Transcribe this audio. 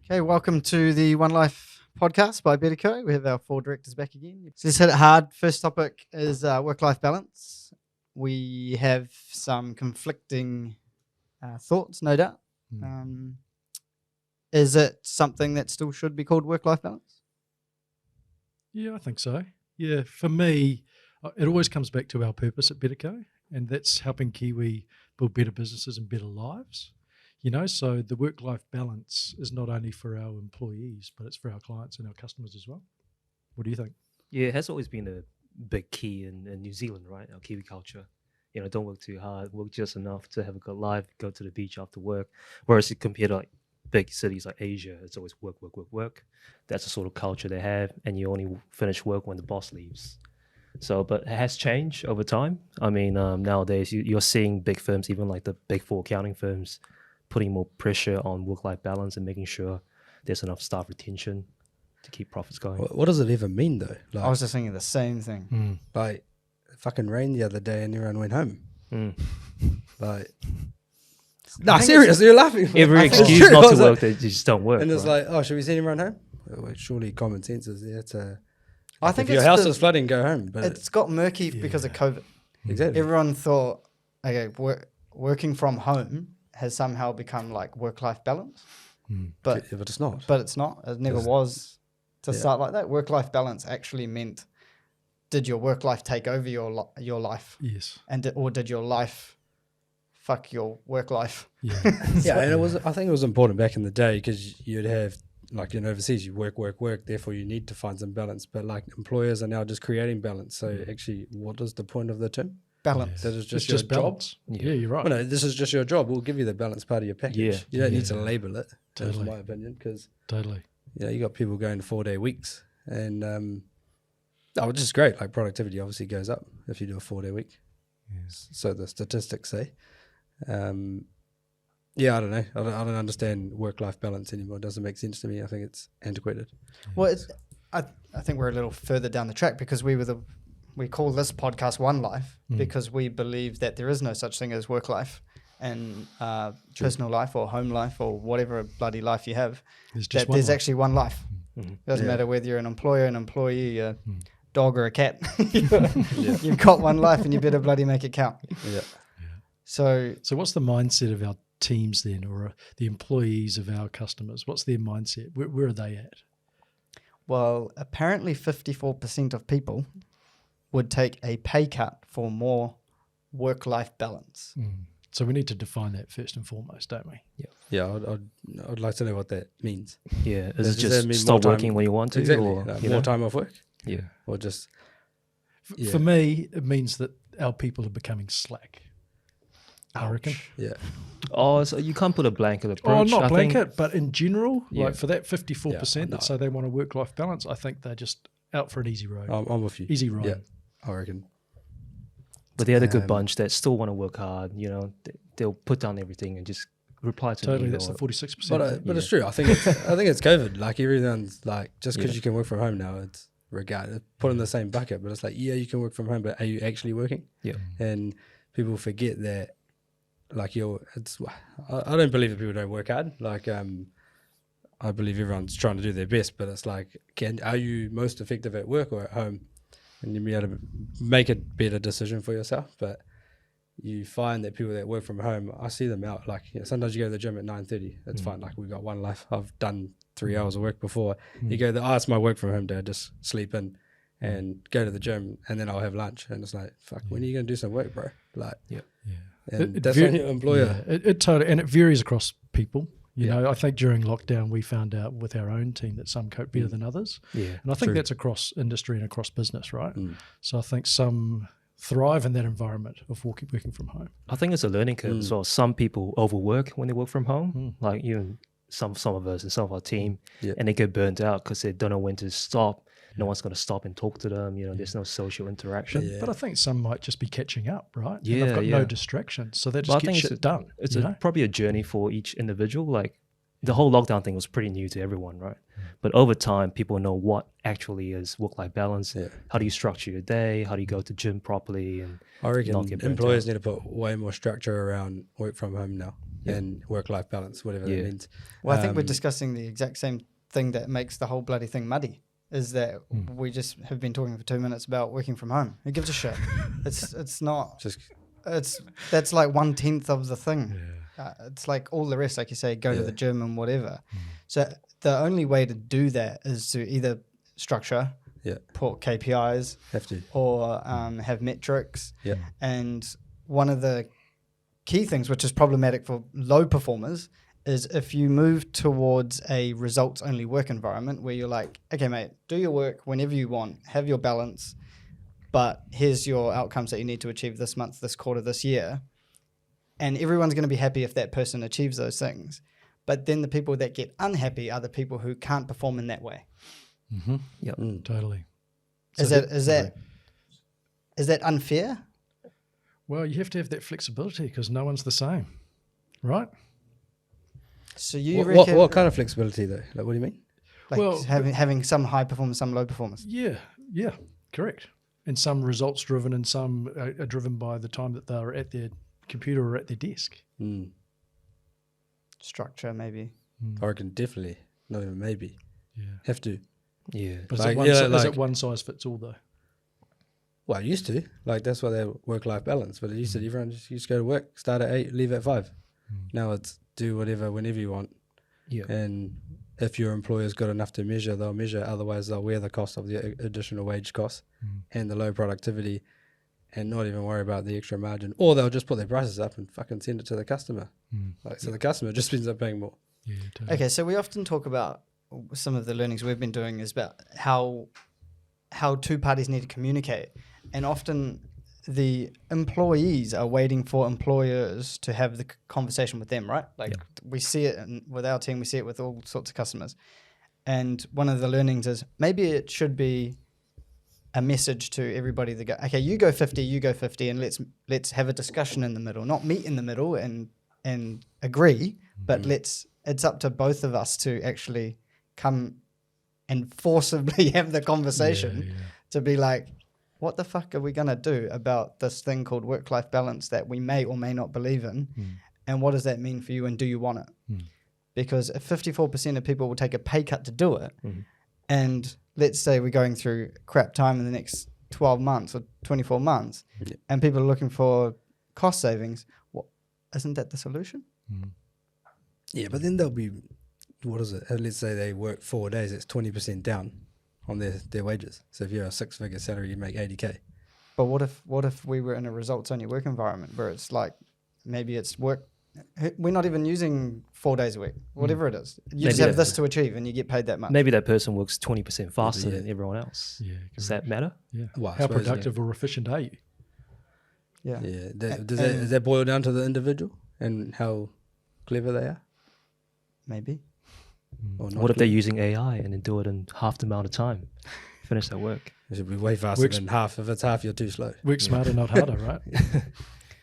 Okay, welcome to the OneLife podcast by Betico. We have our 4 directors back again. So let's hit it hard. First topic is work-life balance. We have some conflicting thoughts, no doubt. Is it something that still should be called work-life balance? Yeah, I think so. Yeah, for me, it always comes back to our purpose at Betico, and that's helping Kiwi build better businesses and better lives. So the work-life balance is not only for our employees, but it's for our clients and our customers as well. What do you think? Yeah, it has always been a big key in New Zealand, right? Our Kiwi culture. Don't work too hard, work just enough to have a good life, go to the beach after work. Whereas you compare to big cities like Asia, it's always work, work, work, work. That's the sort of culture they have, and you only finish work when the boss leaves. But it has changed over time. I mean, nowadays you're seeing big firms, even like the big 4 accounting firms, putting more pressure on work-life balance and making sure there's enough staff retention to keep profits going. What does it even mean though? I was just thinking the same thing. Like, it fucking rained the other day and everyone went home. Like, no, seriously, you're laughing. Every excuse not to work, they just don't work. And it's right? like, oh, should we send everyone home? Well, surely common sense is there to. I think if your house is flooding, go home. But it's got murky because of COVID. Exactly. Everyone thought, okay, working from home has somehow become like work-life balance, but it's not. But it's not. It never was to start like that. Work-life balance actually meant, did your work life take over your life? Yes. Or did your life fuck your work life? Yeah. Yeah, and I think it was important back in the day because you'd have, like in overseas, you work, therefore you need to find some balance. But like employers are now just creating balance. So actually, what is the point of the term? Balance. That is It's your just job. balance. Yeah, you're right. Well, no, this is just your job. We'll give you the balance part of your package. Yeah. You don't need to label it. Totally. In my opinion, because Totally. you got people going 4-day weeks, and which is great. Like productivity obviously goes up if you do a 4-day week. Yes. So the statistics say. Yeah, I don't know. I don't understand work-life balance anymore. It doesn't make sense to me. I think it's antiquated. Well, I think we're a little further down the track because we call this podcast OneLife because we believe that there is no such thing as work life and personal life or home life or whatever bloody life you have. There's actually one life. It doesn't matter whether you're an employer, an employee, a dog or a cat. You've got one life and you better bloody make it count. Yeah. So what's the mindset of our teams then, or the employees of our customers? What's their mindset? Where are they at? Well, apparently 54% of people would take a pay cut for more work-life balance. So we need to define that first and foremost, don't we? Yeah, I'd like to know what that means. Yeah, Does is that it mean just more stop time- working when you want to? Exactly. Or, Like you more know? time off work? Yeah. Or just... Yeah. For me, it means that our people are becoming slack. I reckon. Yeah. Oh, so you can't put a blanket Oh, approach. not I think. blanket, but in general, Yeah. like for that 54% Yeah, that say they want a work-life balance, I think they're just out for an easy road. I'm with you. Easy ride. Yeah, I reckon. But the other good bunch that still want to work hard, they'll put down everything and just reply to Totally, me. that's the or- 46%. But it's true. I think it's COVID. Like everyone's like, just because you can work from home now, it's put in the same bucket. But it's like, yeah, you can work from home, but are you actually working? Yeah. And people forget that. Like I don't believe that people don't work hard. Like I believe everyone's trying to do their best, but it's like, are you most effective at work or at home? And you'll be able to make a better decision for yourself. But you find that people that work from home, I see them out. Like sometimes you go to the gym at 9:30. That's fine. Like we've got OneLife. I've done 3 hours of work before. You go, it's my work from home day. I just sleep in and go to the gym, and then I'll have lunch. And it's like, fuck, when are you gonna do some work, bro? Like, and that's on your employer. Yeah, it totally, and it varies across people. You know, I think during lockdown we found out with our own team that some cope better than others. Yeah. And I think that's across industry and across business, right? So I think some thrive in that environment of working from home. I think it's a learning curve as well. Some people overwork when they work from home, like some of us and some of our team, and they get burnt out because they don't know when to stop. No one's going to stop and talk to them. There's no social interaction. But I think some might just be catching up, right? Yeah, and they've got yeah. no distractions, so they But I just get think shit done. It's probably a journey for each individual. Like the whole lockdown thing was pretty new to everyone, right? But over time, people know what actually is work-life balance. Yeah. How do you structure your day? How do you go to gym properly? And I reckon not get burnt employers out. need to put way more structure around work from home now. and work-life balance, whatever Yeah. that means. Well, I think we're Um, discussing the exact same thing that makes the whole bloody thing muddy. Is that we just have been talking for 2 minutes about working from home? Who gives a shit? It's not. Just That's like 1/10 of the thing. Yeah. It's like all the rest, like you say, go to Yeah. the gym and whatever. So the only way to do that is to either structure, put KPIs, have to. or have metrics. Yeah. And one of the key things, which is problematic for low performers, is if you move towards a results-only work environment where you're like, okay, mate, do your work whenever you want, have your balance, but here's your outcomes that you need to achieve this month, this quarter, this year. And everyone's going to be happy if that person achieves those things. But then the people that get unhappy are the people who can't perform in that way. Mm-hmm. Yep. Totally. Is that unfair? Well, you have to have that flexibility because no one's the same, right? So you What, reckon what kind of flexibility though? Like, what do you mean? like Well, having some high performance, some low performance? Yeah, correct. And some results driven and some are driven by the time that they're at their computer or at their desk. Mm. Structure, maybe. I reckon definitely, not even maybe. Yeah. Have to. Yeah. But Like, is yeah, it like- one size fits all though? Well, I used to. Like, that's why they work-life balance. But it used to, everyone just used to go to work, start at 8, leave at 5. Now it's do whatever, whenever you want. Yeah. And if your employer's got enough to measure, they'll measure. Otherwise, they'll wear the cost of the additional wage costs and the low productivity and not even worry about the extra margin. Or they'll just put their prices up and fucking send it to the customer. Like, so the customer just ends up paying more. Yeah, totally. Okay, so we often talk about some of the learnings we've been doing is about how two parties need to communicate. And often the employees are waiting for employers to have the conversation with them, right? Like we see it with our team, we see it with all sorts of customers. And one of the learnings is maybe it should be a message to everybody that go, okay, you go 50, and let's have a discussion in the middle, not meet in the middle and agree, but it's up to both of us to actually come and forcibly have the conversation to be like, what the fuck are we going to do about this thing called work-life balance that we may or may not believe in? And what does that mean for you and do you want it? Because if 54% of people will take a pay cut to do it, and let's say we're going through crap time in the next 12 months or 24 months, and people are looking for cost savings, isn't that the solution? Yeah, but then they'll be, what is it? Let's say they work 4 days, it's 20% down on their wages. So if you're a 6-figure salary, you make 80K. But what if we were in a results-only work environment where it's like maybe it's work, we're not even using 4 days a week, whatever it is. You just Maybe have this to achieve and you get paid that much. Maybe that person works 20% faster Yeah. than everyone else. Yeah, Does that matter? Yeah. Well, I How suppose, productive or efficient are you? Yeah. Yeah. Does that boil down to the individual and how clever they are? Maybe. Or not What if they're clever? using AI and then do it in half the amount of time? Finish that work. It should be way faster Works- than half. If it's half, you're too slow. Work smarter, not harder, right?